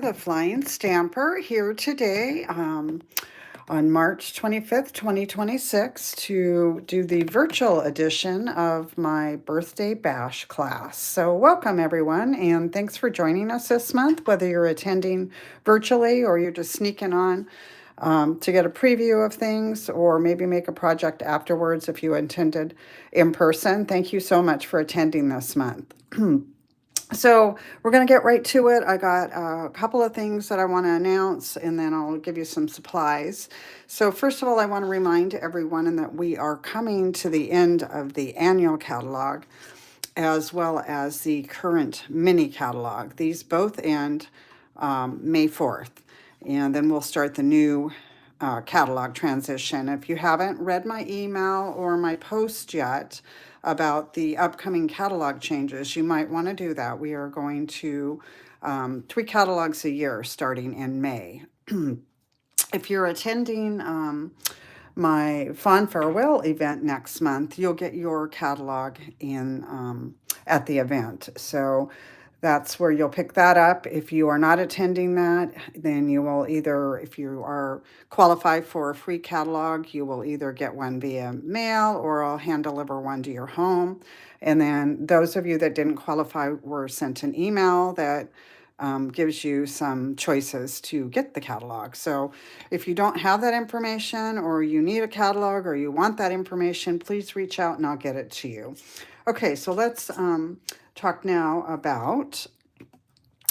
Claire, the Flying Stamper, here today on March 25th, 2026, to do the virtual edition of my birthday bash class. So, welcome everyone, and thanks for joining us this month, whether you're attending virtually or you're just sneaking on to get a preview of things or maybe make a project afterwards if you attended in person. Thank you so much for attending this month. So we're going to get right to it. I got a couple of things that I want to announce, and then I'll give you some supplies. So first of all, I want to remind everyone that we are coming to the end of the annual catalog as well as the current mini catalog. These both end May 4th, and then we'll start the new catalog transition. If you haven't read my email or my post yet about the upcoming catalog changes, you might want to do that. We are going to 3 catalogs a year starting in May. If you're attending my Fond Farewell event next month, you'll get your catalog in at the event. So that's where you'll pick that up. If you are not attending that, then you will either, if you are qualified for a free catalog, you will either get one via mail or I'll hand deliver one to your home. And then those of you that didn't qualify were sent an email that gives you some choices to get the catalog. So if you don't have that information or you need a catalog or you want that information, please reach out and I'll get it to you. Okay, so let's talk now about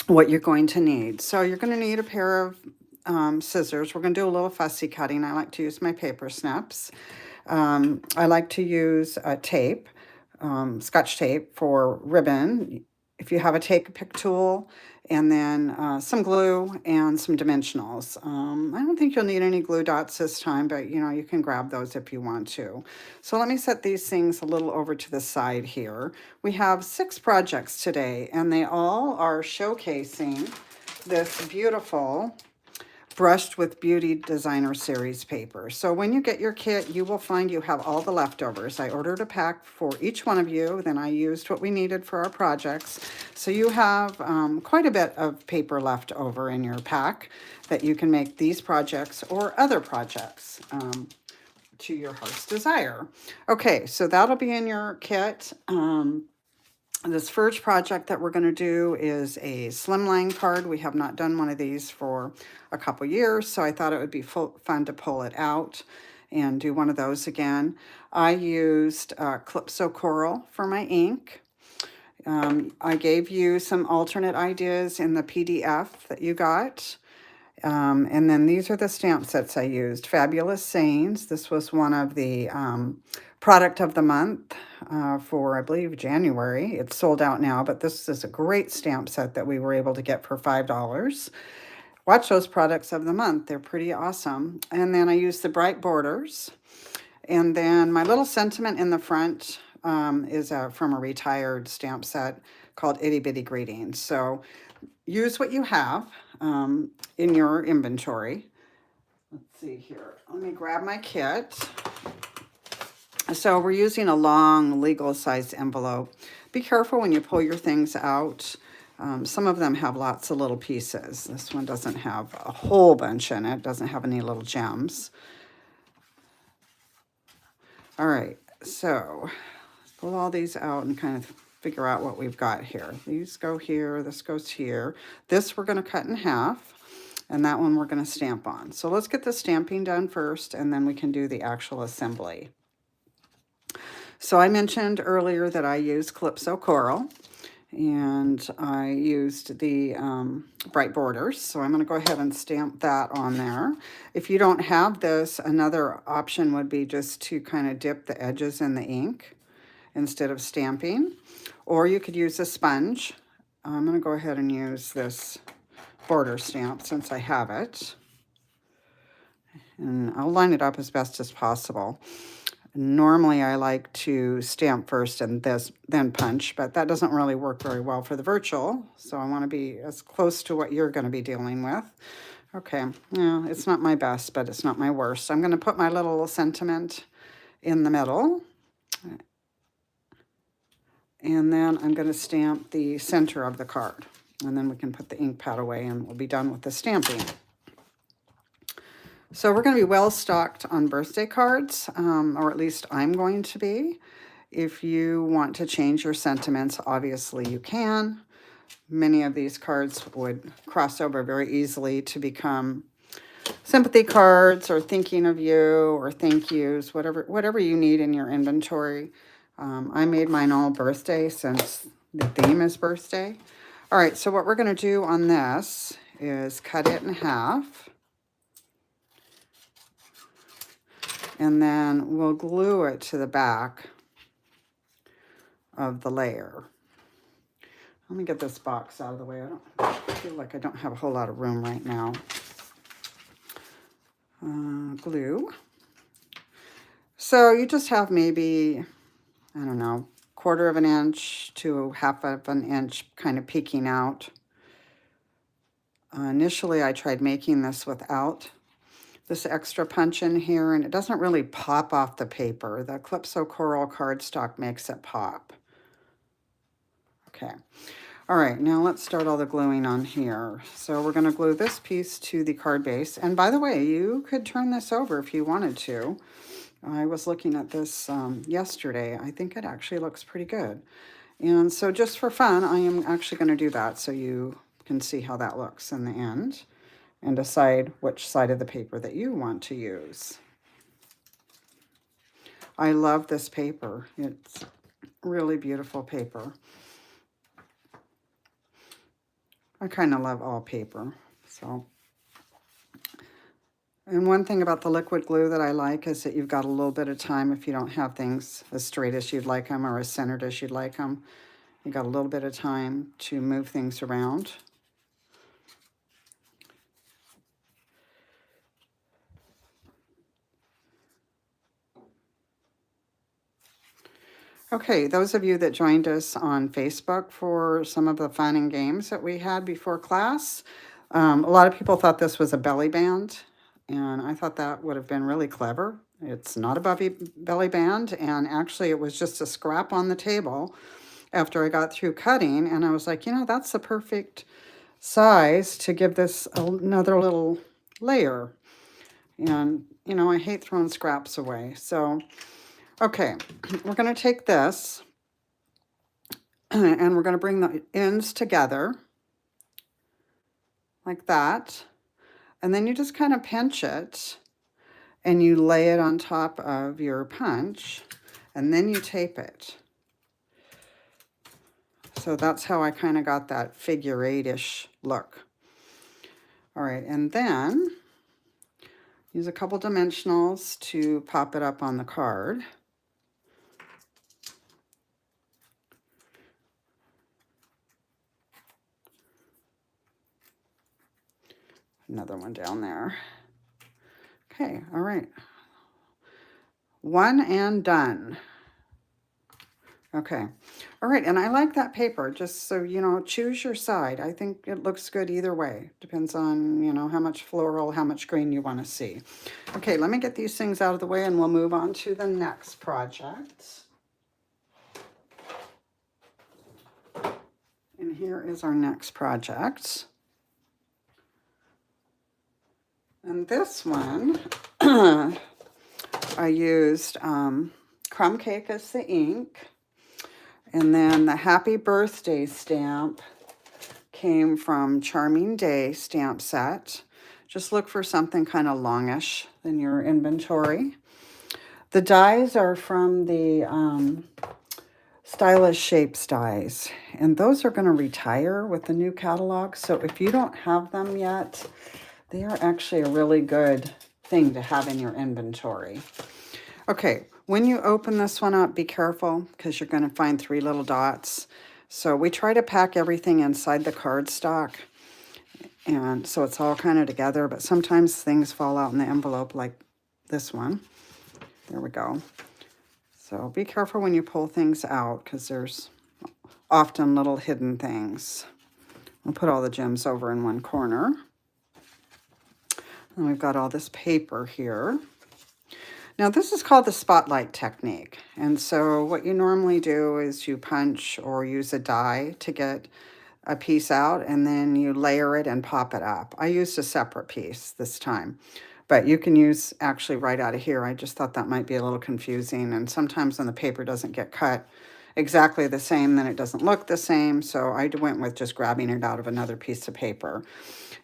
what you're going to need. So you're going to need a pair of scissors. We're going to do a little fussy cutting. I like to use my paper snips. I like to use tape, Scotch tape for ribbon. If you have a take a pick tool, and then some glue and some dimensionals. I don't think you'll need any glue dots this time, but you can grab those if you want to. So let me set these things a little over to the side here. We have 6 projects today, and they all are showcasing this beautiful Brushed with Beauty Designer Series paper. So when you get your kit, you will find you have all the leftovers. I ordered a pack for each one of you, then I used what we needed for our projects. So you have quite a bit of paper left over in your pack that you can make these projects or other projects to your heart's desire. Okay, so that'll be in your kit. This first project that we're going to do is a slimline card. We have not done one of these for a couple years, so I thought it would be fun to pull it out and do one of those again. I used Calypso Coral for my ink. I gave you some alternate ideas in the PDF that you got. And then these are the stamp sets I used. Fabulous Sayings. This was one of the product of the month for, I believe, January. It's sold out now, but this is a great stamp set that we were able to get for $5. Watch those products of the month. They're pretty awesome. And then I used the bright borders. And then my little sentiment in the front is from a retired stamp set called Itty Bitty Greetings. So use what you have in your inventory. Let's see here. Let me grab my kit. So we're using a long legal size envelope. Be careful when you pull your things out. Some of them have lots of little pieces. This one doesn't have a whole bunch in it. Doesn't have any little gems. All right, so let's pull all these out and kind of figure out what we've got here. These go here, this goes here. This we're going to cut in half, and that one we're going to stamp on. So let's get the stamping done first, and then we can do the actual assembly. So I mentioned earlier that I used Calypso Coral, and I used the bright borders. So I'm going to go ahead and stamp that on there. If you don't have this, another option would be just to kind of dip the edges in the ink instead of stamping. Or you could use a sponge. I'm going to go ahead and use this border stamp since I have it. And I'll line it up as best as possible. Normally I like to stamp first and then punch, but that doesn't really work very well for the virtual. So I want to be as close to what you're going to be dealing with. Okay, yeah, it's not my best, but it's not my worst. I'm going to put my little sentiment in the middle. And then I'm going to stamp the center of the card. And then we can put the ink pad away and we'll be done with the stamping. So we're going to be well stocked on birthday cards, or at least I'm going to be. If you want to change your sentiments, obviously you can. Many of these cards would cross over very easily to become sympathy cards or thinking of you or thank yous, whatever you need in your inventory. I made mine all birthday since the theme is birthday. All right, so what we're going to do on this is cut it in half. And then we'll glue it to the back of the layer. Let me get this box out of the way. I feel like I don't have a whole lot of room right now. Glue. So you just have maybe, I don't know, 1/4 of an inch to 1/2 of an inch kind of peeking out. Initially, I tried making this without this extra punch in here, and it doesn't really pop off the paper. The Calypso Coral cardstock makes it pop. Okay. All right, now let's start all the gluing on here. So we're going to glue this piece to the card base. And by the way, you could turn this over if you wanted to. I was looking at this yesterday. I think it actually looks pretty good. And so just for fun, I am actually going to do that so you can see how that looks in the end and decide which side of the paper that you want to use. I love this paper. It's really beautiful paper. I kind of love all paper. So, and one thing about the liquid glue that I like is that you've got a little bit of time if you don't have things as straight as you'd like them or as centered as you'd like them. You got a little bit of time to move things around. Okay, those of you that joined us on Facebook for some of the fun and games that we had before class, a lot of people thought this was a belly band, and I thought that would have been really clever. It's not a belly band, and actually it was just a scrap on the table after I got through cutting, and I was like, that's the perfect size to give this another little layer. And, I hate throwing scraps away, so... Okay, we're going to take this and we're going to bring the ends together like that. And then you just kind of pinch it and you lay it on top of your punch and then you tape it. So that's how I kind of got that figure 8-ish look. All right, and then use a couple dimensionals to pop it up on the card. Another one down there. Okay, all right. One and done. Okay, all right, and I like that paper, just so, choose your side. I think it looks good either way. Depends on, how much floral, how much green you want to see. Okay, let me get these things out of the way and we'll move on to the next project. And here is our next project. And this one, I used crumb cake as the ink. And then the happy birthday stamp came from Charming Day stamp set. Just look for something kind of longish in your inventory. The dies are from the Stylish Shapes dies. And those are going to retire with the new catalog. So if you don't have them yet, they are actually a really good thing to have in your inventory. Okay, when you open this one up, be careful because you're going to find 3 little dots. So we try to pack everything inside the cardstock, and so it's all kind of together, but sometimes things fall out in the envelope like this one. There we go. So be careful when you pull things out because there's often little hidden things. We'll put all the gems over in one corner. And we've got all this paper here. Now this is called the spotlight technique. And so what you normally do is you punch or use a die to get a piece out and then you layer it and pop it up. I used a separate piece this time, but you can use actually right out of here. I just thought that might be a little confusing, and sometimes when the paper doesn't get cut exactly the same, then it doesn't look the same. So I went with just grabbing it out of another piece of paper.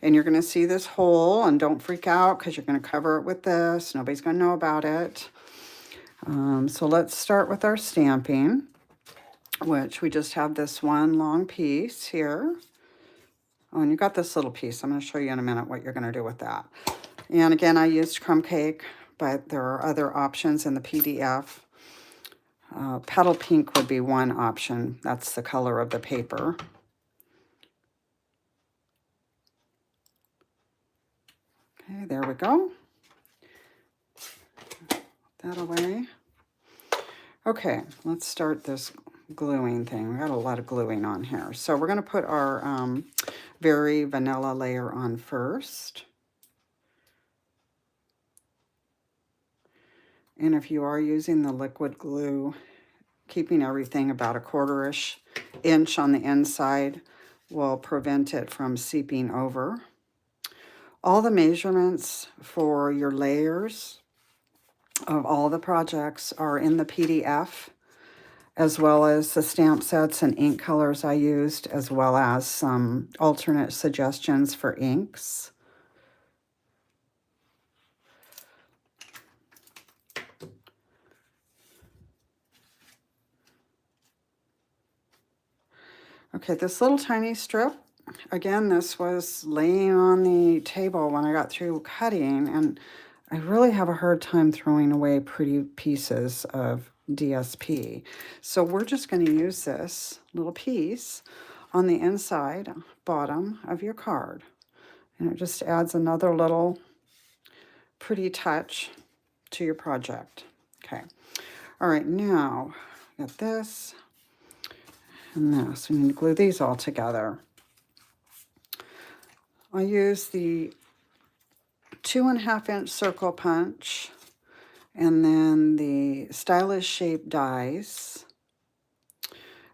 And you're going to see this hole, and don't freak out because you're going to cover it with this. Nobody's going to know about it. So let's start with our stamping, which we just have this one long piece here. Oh, and you got this little piece. I'm going to show you in a minute what you're going to do with that. And again, I used crumb cake, but there are other options in the PDF. Petal pink would be one option. That's the color of the paper. Okay, there we go. Put that away. Okay, let's start this gluing thing. We got a lot of gluing on here. So we're going to put our very vanilla layer on first. And if you are using the liquid glue, keeping everything about a 1/4 inch on the inside will prevent it from seeping over. All the measurements for your layers of all the projects are in the PDF, as well as the stamp sets and ink colors I used, as well as some alternate suggestions for inks. Okay, this little tiny strip, again, this was laying on the table when I got through cutting, and I really have a hard time throwing away pretty pieces of DSP. So we're just going to use this little piece on the inside bottom of your card. And it just adds another little pretty touch to your project. Okay. All right, now got this and this. We need to glue these all together. I use the 2.5 inch circle punch and then the stylish shape dies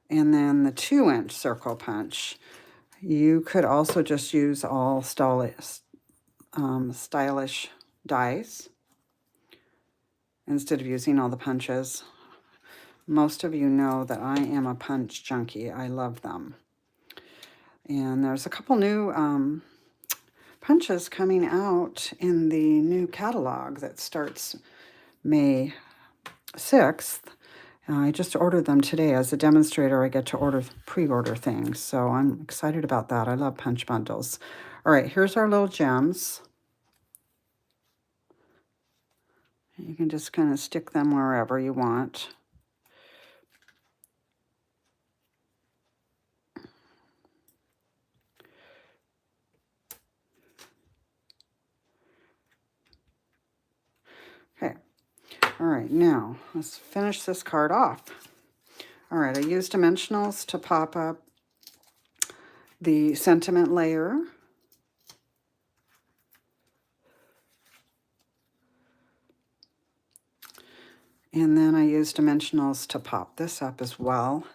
and then the 2 inch circle punch. You could also just use all stylish dies instead of using all the punches. Most of you know that I am a punch junkie. I love them. And there's a couple new punches coming out in the new catalog that starts May 6th. I just ordered them today. As a demonstrator, I get to pre-order things, so I'm excited about that. I love punch bundles. All right, here's our little gems. You can just kind of stick them wherever you want. Okay. All right, now let's finish this card off. All right, I used dimensionals to pop up the sentiment layer. And then I used dimensionals to pop this up as well.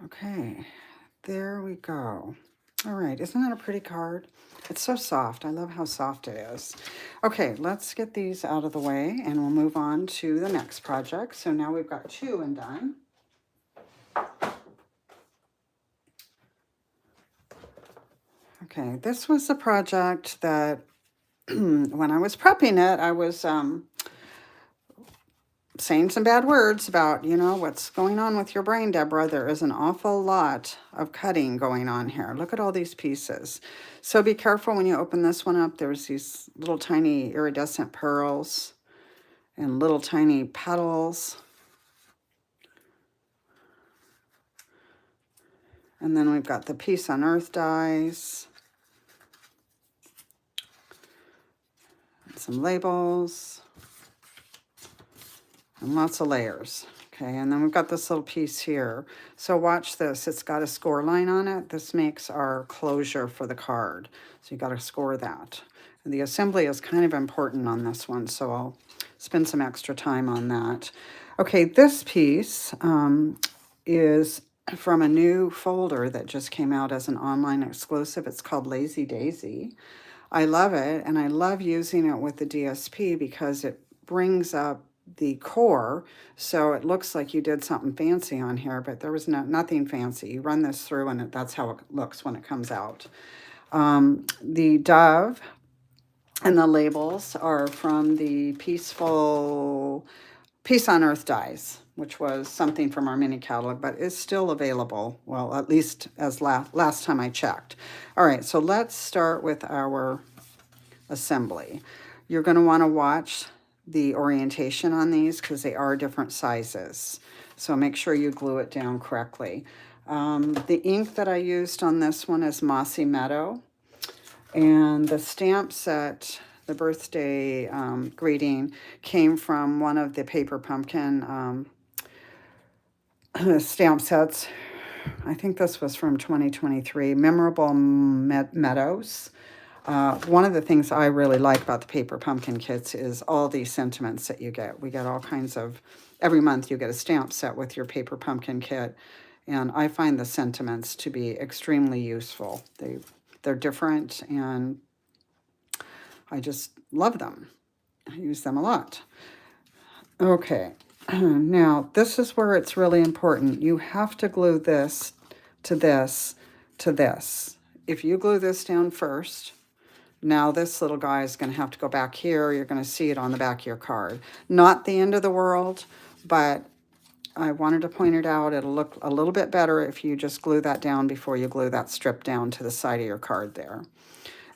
Okay, there we go. All right, isn't that a pretty card? It's so soft. I love how soft it is. Okay, let's get these out of the way and we'll move on to the next project. So now we've got 2 and done. Okay, this was a project that when I was prepping it, I was saying some bad words about, you know, what's going on with your brain, Deborah. There is an awful lot of cutting going on here. Look at all these pieces. So be careful when you open this one up. There's these little tiny iridescent pearls and little tiny petals. And then we've got the Peace on Earth dies. Some labels. And lots of layers. Okay, and then we've got this little piece here. So watch this. It's got a score line on it. This makes our closure for the card. So you got to score that. And the assembly is kind of important on this one, so I'll spend some extra time on that. Okay, this piece is from a new folder that just came out as an online exclusive. It's called Lazy Daisy. I love it, and I love using it with the DSP because it brings up the core, so it looks like you did something fancy on here, but there was nothing fancy. You run this through, and that's how it looks when it comes out. The dove and the labels are from the Peace on Earth dies, which was something from our mini catalog, but is still available. Well, at least as last time I checked. All right, so let's start with our assembly. You're going to want to watch the orientation on these because they are different sizes. So make sure you glue it down correctly. The ink that I used on this one is Mossy Meadow. And the stamp set, the birthday greeting, came from one of the Paper Pumpkin stamp sets. I think this was from 2023, Memorable Meadows. One of the things I really like about the Paper Pumpkin kits is all these sentiments that you get. We get all kinds of, every month you get a stamp set with your Paper Pumpkin kit, and I find the sentiments to be extremely useful. They're different, and I just love them. I use them a lot. Okay, now this is where it's really important. You have to glue this to this to this. If you glue this down first, now this little guy is going to have to go back here. You're going to see it on the back of your card. Not the end of the world, but I wanted to point it out. It'll look a little bit better if you just glue that down before you glue that strip down to the side of your card there.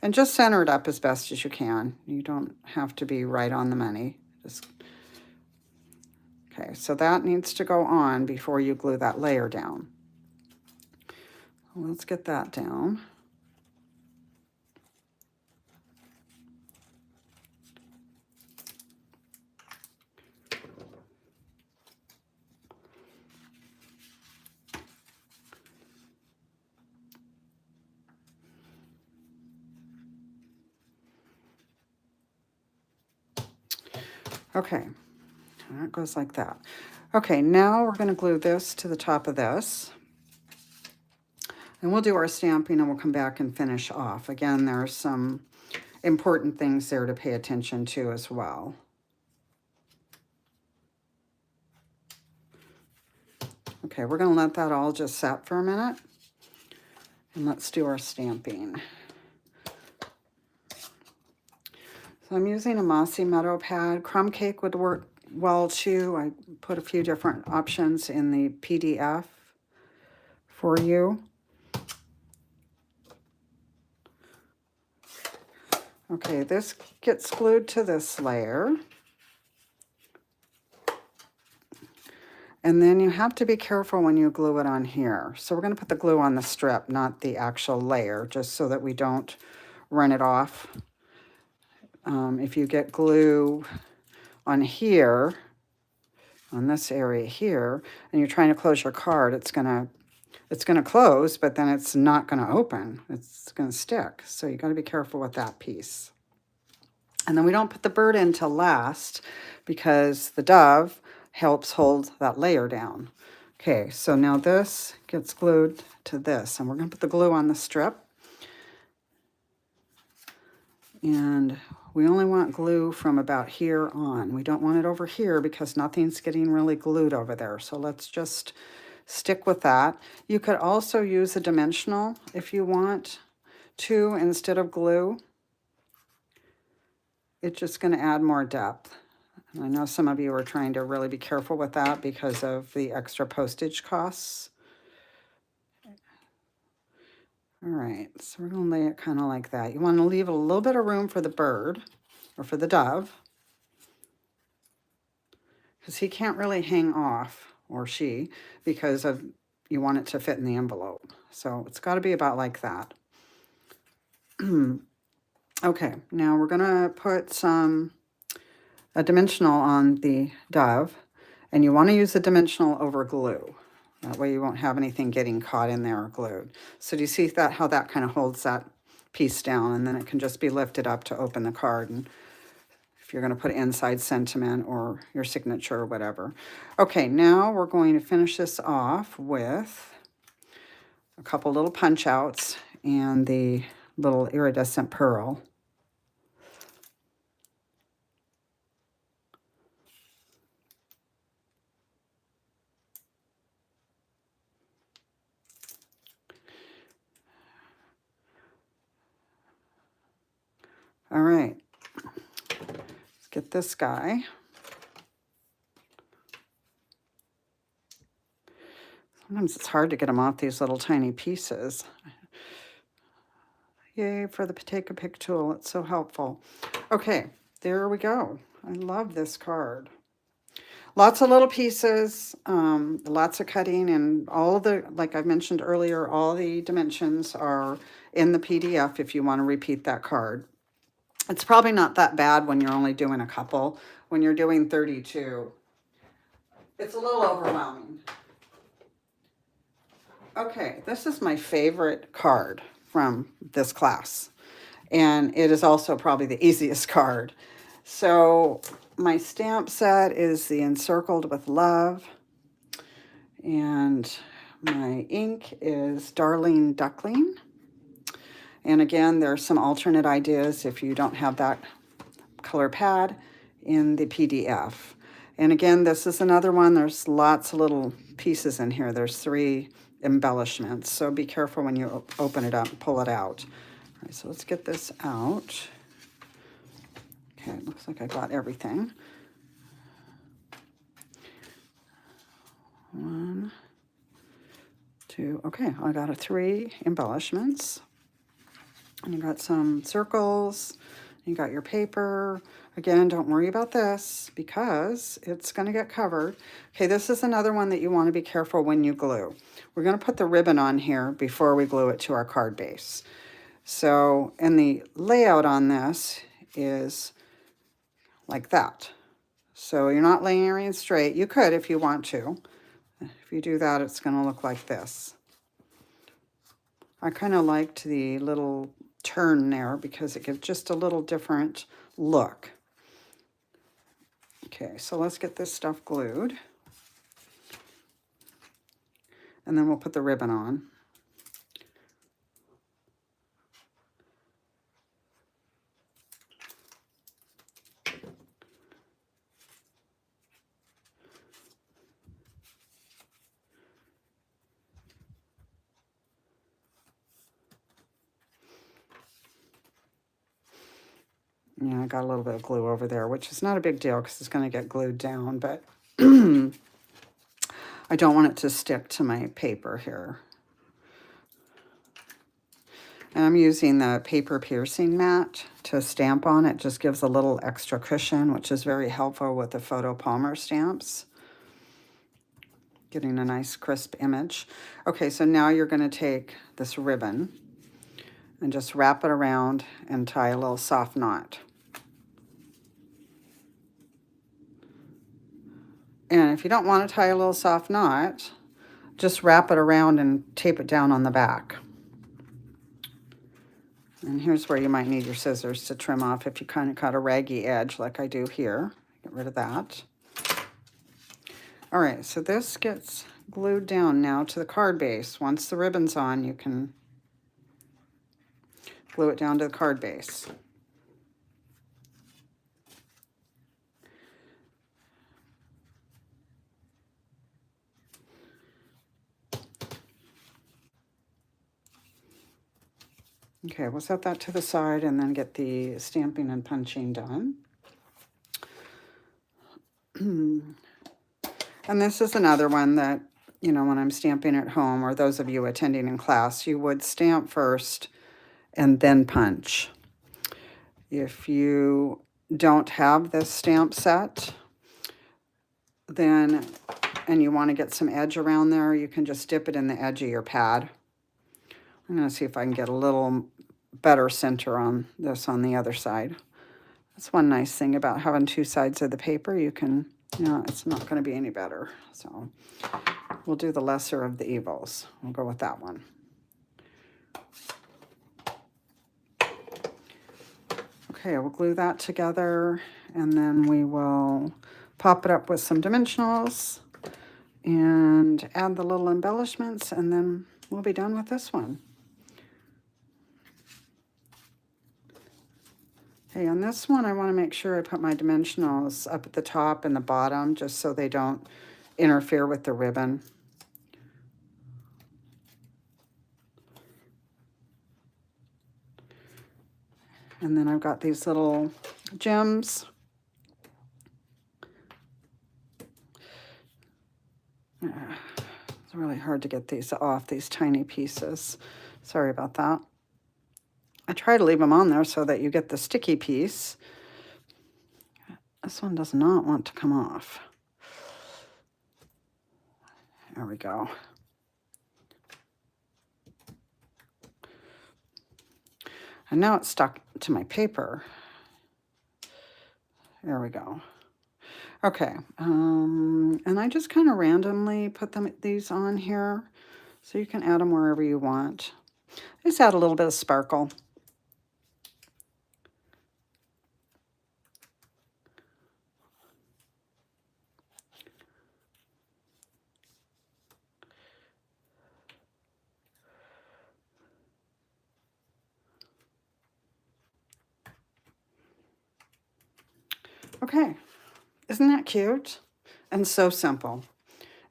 And just center it up as best as you can. You don't have to be right on the money. Okay, so that needs to go on before you glue that layer down. Let's get that down. Okay, that goes like that. Okay, now we're going to glue this to the top of this. And we'll do our stamping and we'll come back and finish off. Again, there are some important things there to pay attention to as well. Okay, we're going to let that all just set for a minute. And let's do our stamping. So I'm using a Mossy Meadow pad. Crumb Cake would work well too. I put a few different options in the PDF for you. Okay, this gets glued to this layer. And then you have to be careful when you glue it on here. So we're going to put the glue on the strip, not the actual layer, just so that we don't run it off. If you get glue on here, on this area here, and you're trying to close your card, it's gonna close, but then it's not gonna open. It's gonna stick. So you gotta be careful with that piece. And then we don't put the bird in till last because the dove helps hold that layer down. Okay, so now this gets glued to this, and we're gonna put the glue on the strip. And we only want glue from about here on. We don't want it over here because nothing's getting really glued over there. So let's just stick with that. You could also use a dimensional if you want to instead of glue. It's just going to add more depth. And I know some of you are trying to really be careful with that because of the extra postage costs. All right, so we're going to lay it kind of like that. You want to leave a little bit of room for the bird or for the dove because he can't really hang off, or she, because of you want it to fit in the envelope. So it's got to be about like that. Okay, now we're going to put a dimensional on the dove, And you want to use a dimensional over glue. That way you won't have anything getting caught in there or glued. So do you see that how that kind of holds that piece down, and then it can just be lifted up to open the card, and if you're going to put inside sentiment or your signature or whatever. Okay, now we're going to finish this off with a couple little punch outs and the little iridescent pearl. All right, let's get this guy. Sometimes it's hard to get them off these little tiny pieces. Yay for the Take a Pick tool, it's so helpful. Okay, there we go. I love this card. Lots of little pieces, lots of cutting, and all the, like I mentioned earlier, all the dimensions are in the PDF if you want to repeat that card. It's probably not that bad when you're only doing a couple. When you're doing 32, it's a little overwhelming. Okay, this is my favorite card from this class, and it is also probably the easiest card. So my stamp set is the Encircled with Love, and my ink is Darling Duckling. And again, there's some alternate ideas if you don't have that color pad in the PDF. And again, this is another one. There's lots of little pieces in here. There's 3 embellishments, so be careful when you open it up and pull it out. All right, so let's get this out. Okay, it looks like I got everything. 1, 2, okay, I got 3 embellishments. And you got some circles, you got your paper. Again, don't worry about this because it's going to get covered. Okay, this is another one that you want to be careful when you glue. We're going to put the ribbon on here before we glue it to our card base. So, and the layout on this is like that. So you're not layering straight. You could if you want to. If you do that, it's going to look like this. I kind of liked the little turn there because it gives just a little different look. Okay, so let's get this stuff glued. And then we'll put the ribbon on. Yeah, I got a little bit of glue over there, which is not a big deal because it's going to get glued down, but I don't want it to stick to my paper here. And I'm using the paper piercing mat to stamp on. It just gives a little extra cushion, which is very helpful with the Photo Palmer stamps. Getting a nice crisp image. Okay, so now you're going to take this ribbon and just wrap it around and tie a little soft knot. And if you don't want to tie a little soft knot, just wrap it around and tape it down on the back. And here's where you might need your scissors to trim off if you kind of cut a raggy edge like I do here. Get rid of that. All right, so this gets glued down now to the card base. Once the ribbon's on, you can glue it down to the card base. Okay, we'll set that to the side and then get the stamping and punching done. And this is another one that, you know, when I'm stamping at home, or those of you attending in class, you would stamp first and then punch. If you don't have this stamp set, then, and you want to get some edge around there, you can just dip it in the edge of your pad. I'm going to see if I can get a little better center on this on the other side. That's one nice thing about having 2 sides of the paper. You can No, it's not going to be any better. So we'll do the lesser of the evils. We'll go with that one. Okay, we'll glue that together, and then we will pop it up with some dimensionals and add the little embellishments, and then we'll be done with this one. Okay, on this one, I want to make sure I put my dimensionals up at the top and the bottom, just so they don't interfere with the ribbon. And then I've got these little gems. It's really hard to get these off, these tiny pieces. Sorry about that. I try to leave them on there so that you get the sticky piece. This one does not want to come off. There we go. And now it's stuck to my paper. There we go. Okay, and I just kind of randomly put these on here, so you can add them wherever you want. Just add a little bit of sparkle. Okay, isn't that cute? And so simple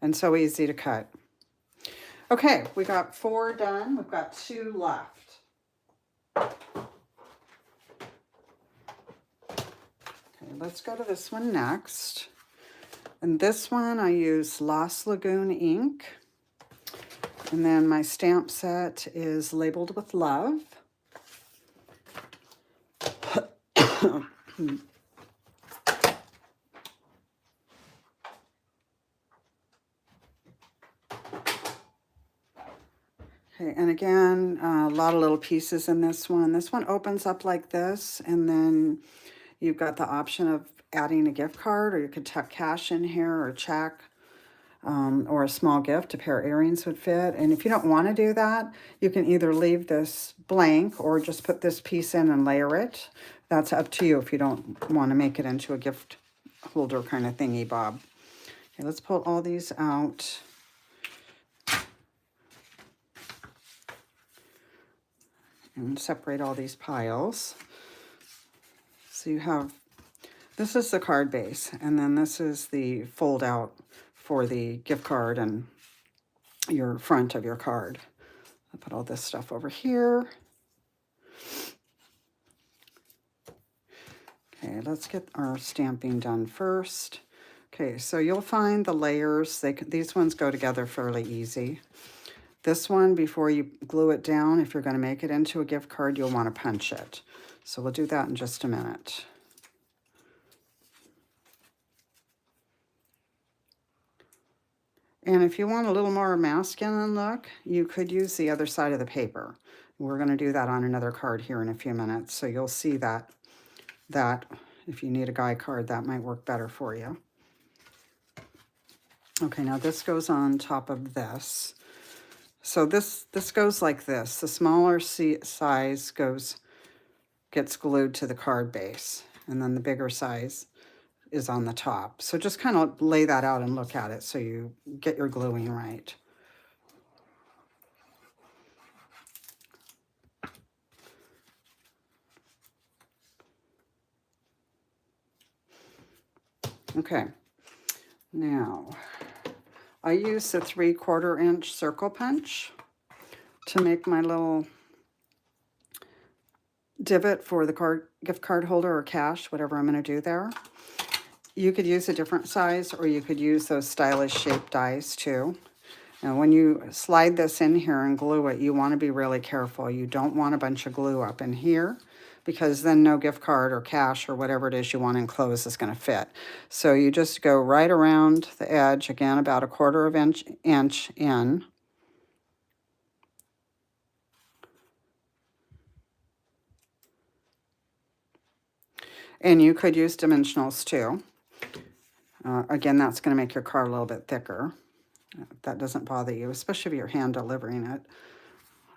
and so easy to cut. Okay, we got 4 done. We've got 2 left. Okay, let's go to this one next. And this one I use Lost Lagoon ink. And then my stamp set is labeled with love. Okay, and again, a lot of little pieces in this one. This one opens up like this, and then you've got the option of adding a gift card, or you could tuck cash in here, or a check, or a small gift. A pair of earrings would fit. And if you don't want to do that, you can either leave this blank or just put this piece in and layer it. That's up to you if you don't want to make it into a gift holder kind of thingy bob. Okay, let's pull all these out. And separate all these piles. So you have, this is the card base, and then this is the fold out for the gift card and your front of your card. I'll put all this stuff over here. Okay, let's get our stamping done first. Okay, so you'll find the layers, these ones go together fairly easy. This one, before you glue it down, if you're going to make it into a gift card, you'll want to punch it. So we'll do that in just a minute. And if you want a little more masculine look, you could use the other side of the paper. We're going to do that on another card here in a few minutes. So you'll see that if you need a guy card, that might work better for you. Okay, now this goes on top of this. So this goes like this. The smaller size gets glued to the card base, and then the bigger size is on the top. So just kind of lay that out and look at it so you get your gluing right. Okay, now I use the 3/4 inch circle punch to make my little divot for the gift card holder or cash, whatever I'm going to do there. You could use a different size, or you could use those stylish shaped dies too. Now when you slide this in here and glue it, you want to be really careful. You don't want a bunch of glue up in here, because then no gift card or cash or whatever it is you want enclosed is going to fit. So you just go right around the edge, again about 1/4 inch in. And you could use dimensionals too. Again, that's going to make your card a little bit thicker. That doesn't bother you, especially if you're hand delivering it.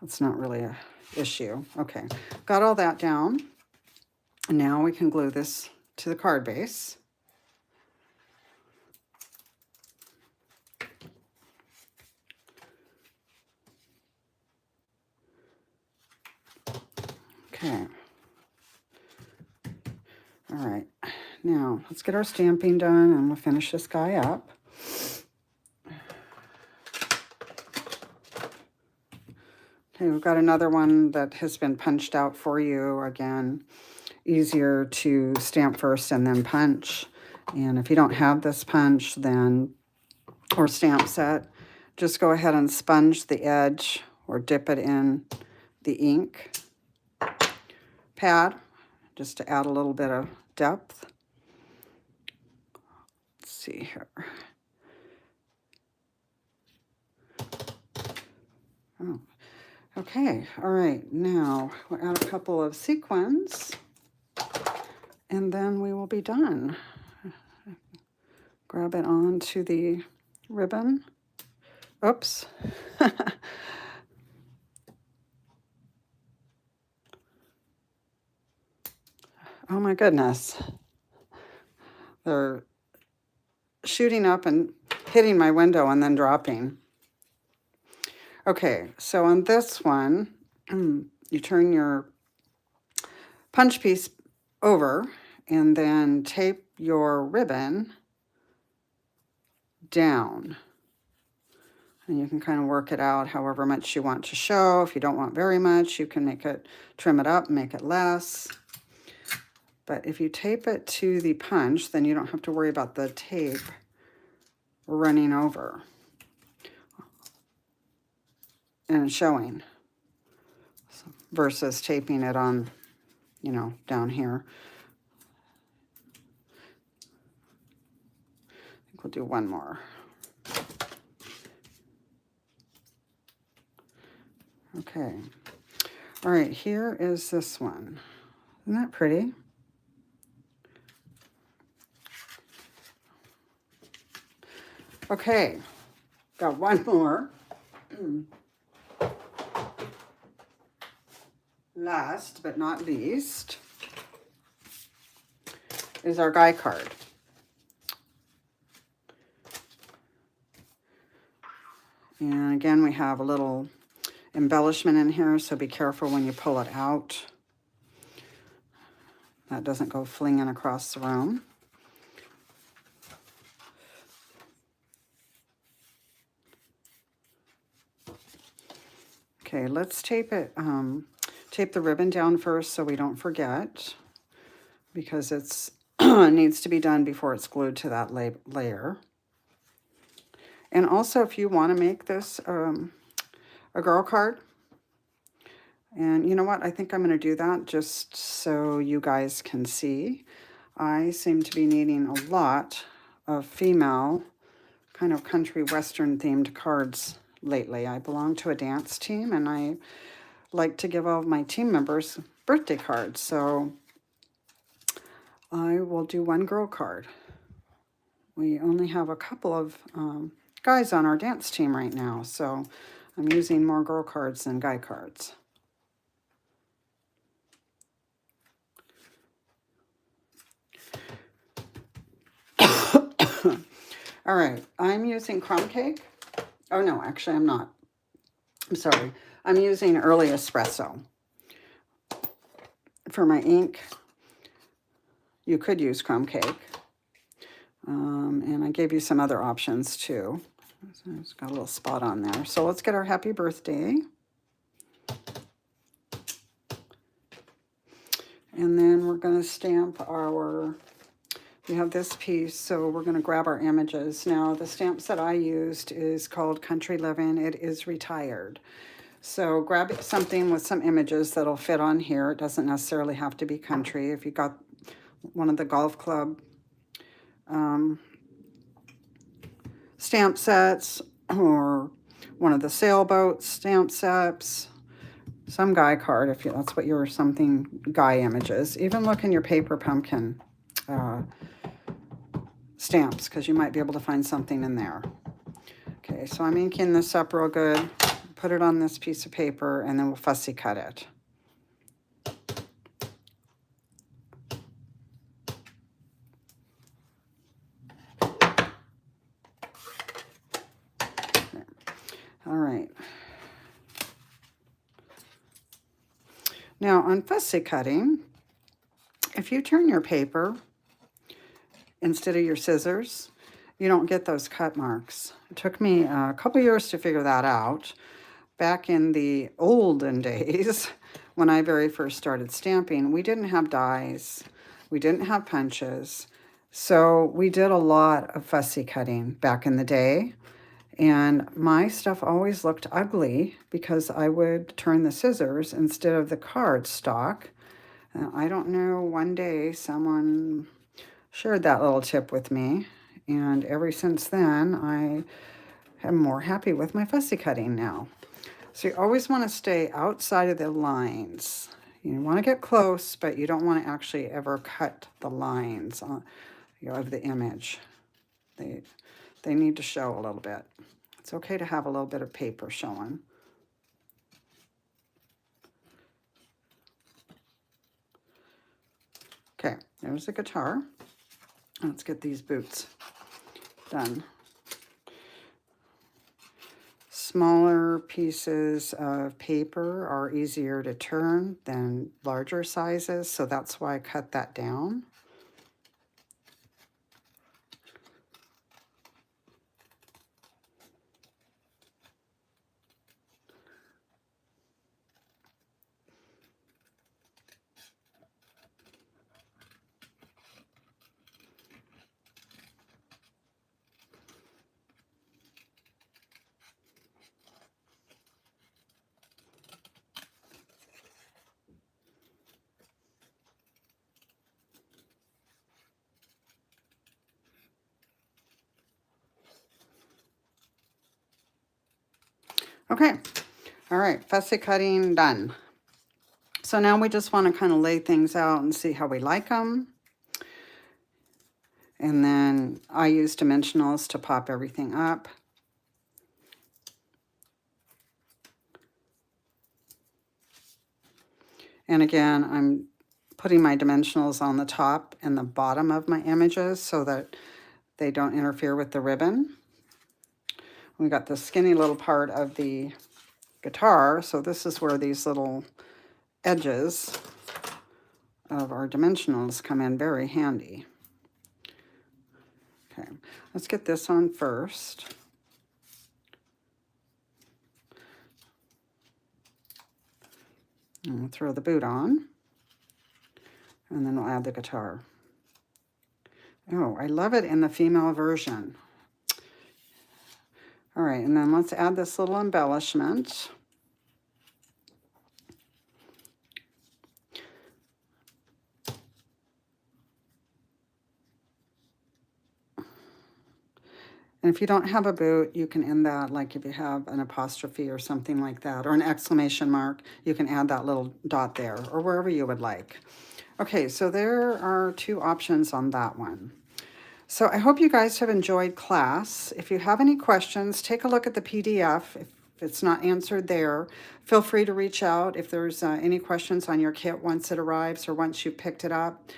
It's not really an issue. Okay, got all that down. And now we can glue this to the card base. Okay. All right. Now, let's get our stamping done and we'll finish this guy up. Okay, we've got another one that has been punched out for you. Again, easier to stamp first and then punch. And if you don't have this punch, then, or stamp set, just go ahead and sponge the edge or dip it in the ink pad just to add a little bit of depth. Let's see here. Oh, okay. All right. Now we'll add a couple of sequins and then we will be done. Grab it onto the ribbon. Oops. Oh my goodness. They're shooting up and hitting my window and then dropping. Okay, so on this one, you turn your punch piece over and then tape your ribbon down. And you can kind of work it out however much you want to show. If you don't want very much, you can make it, trim it up, make it less. But if you tape it to the punch, then you don't have to worry about the tape running over and showing versus taping it on, you know, down here. I think we'll do one more. Okay. All right, here is this one. Isn't that pretty? Okay, got one more. Last but not least is our guy card. And again, we have a little embellishment in here, so be careful when you pull it out. That doesn't go flinging across the room. Okay, let's tape it, tape the ribbon down first so we don't forget, because it's needs to be done before it's glued to that layer. And also, if you want to make this a girl card, and you know what, I think I'm going to do that just so you guys can see. I seem to be needing a lot of female kind of country western themed cards lately. I belong to a dance team and I like to give all of my team members birthday cards, so I will do one girl card. We only have a couple of guys on our dance team right now, so I'm using more girl cards than guy cards. All right, I'm using crumb cake. Oh no, actually I'm not. I'm sorry. I'm using Early Espresso. For my ink, you could use crumb cake. And I gave you some other options too. So it's got a little spot on there. So let's get our happy birthday. And then we're going to stamp our, we have this piece, so we're going to grab our images. Now, the stamp set I used is called Country Living. It is retired. So grab something with some images that'll fit on here. It doesn't necessarily have to be country. If you got one of the golf club stamp sets or one of the sailboat stamp sets, some guy card, if you, that's what your something guy images. Even look in your paper pumpkin stamps because you might be able to find something in there. Okay, so I'm inking this up real good. Put it on this piece of paper and then we'll fussy cut it. All right. Now on fussy cutting, if you turn your paper instead of your scissors, you don't get those cut marks. It took me a couple years to figure that out. Back in the olden days, when I very first started stamping, we didn't have dies, we didn't have punches, so we did a lot of fussy cutting back in the day. And my stuff always looked ugly because I would turn the scissors instead of the cardstock. I don't know, one day someone shared that little tip with me, and ever since then I am more happy with my fussy cutting now. So you always want to stay outside of the lines. You want to get close, but you don't want to actually ever cut the lines of the image. They need to show a little bit. It's okay to have a little bit of paper showing. Okay, there's the guitar. Let's get these boots done. Smaller pieces of paper are easier to turn than larger sizes, so that's why I cut that down. Okay, all right, fussy cutting done. So now we just want to kind of lay things out and see how we like them. And then I use dimensionals to pop everything up. And again, I'm putting my dimensionals on the top and the bottom of my images so that they don't interfere with the ribbon. We got the skinny little part of the guitar, so this is where these little edges of our dimensionals come in very handy. Okay, let's get this on first. And we'll throw the boot on, and then we'll add the guitar. Oh, I love it in the female version. All right, and then let's add this little embellishment. And if you don't have a boot, you can end that, like if you have an apostrophe or something like that, or an exclamation mark, you can add that little dot there, or wherever you would like. Okay, so there are two options on that one. So I hope you guys have enjoyed class. If you have any questions, take a look at the PDF. If it's not answered there, feel free to reach out. If there's any questions on your kit once it arrives or once you picked it up,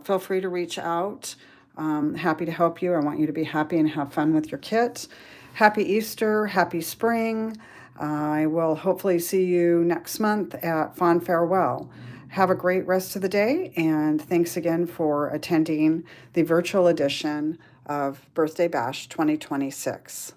feel free to reach out. Happy to help you. I want you to be happy and have fun with your kit. Happy Easter, happy spring. I will hopefully see you next month at Fond Farewell. Have a great rest of the day, and thanks again for attending the virtual edition of Birthday Bash 2026.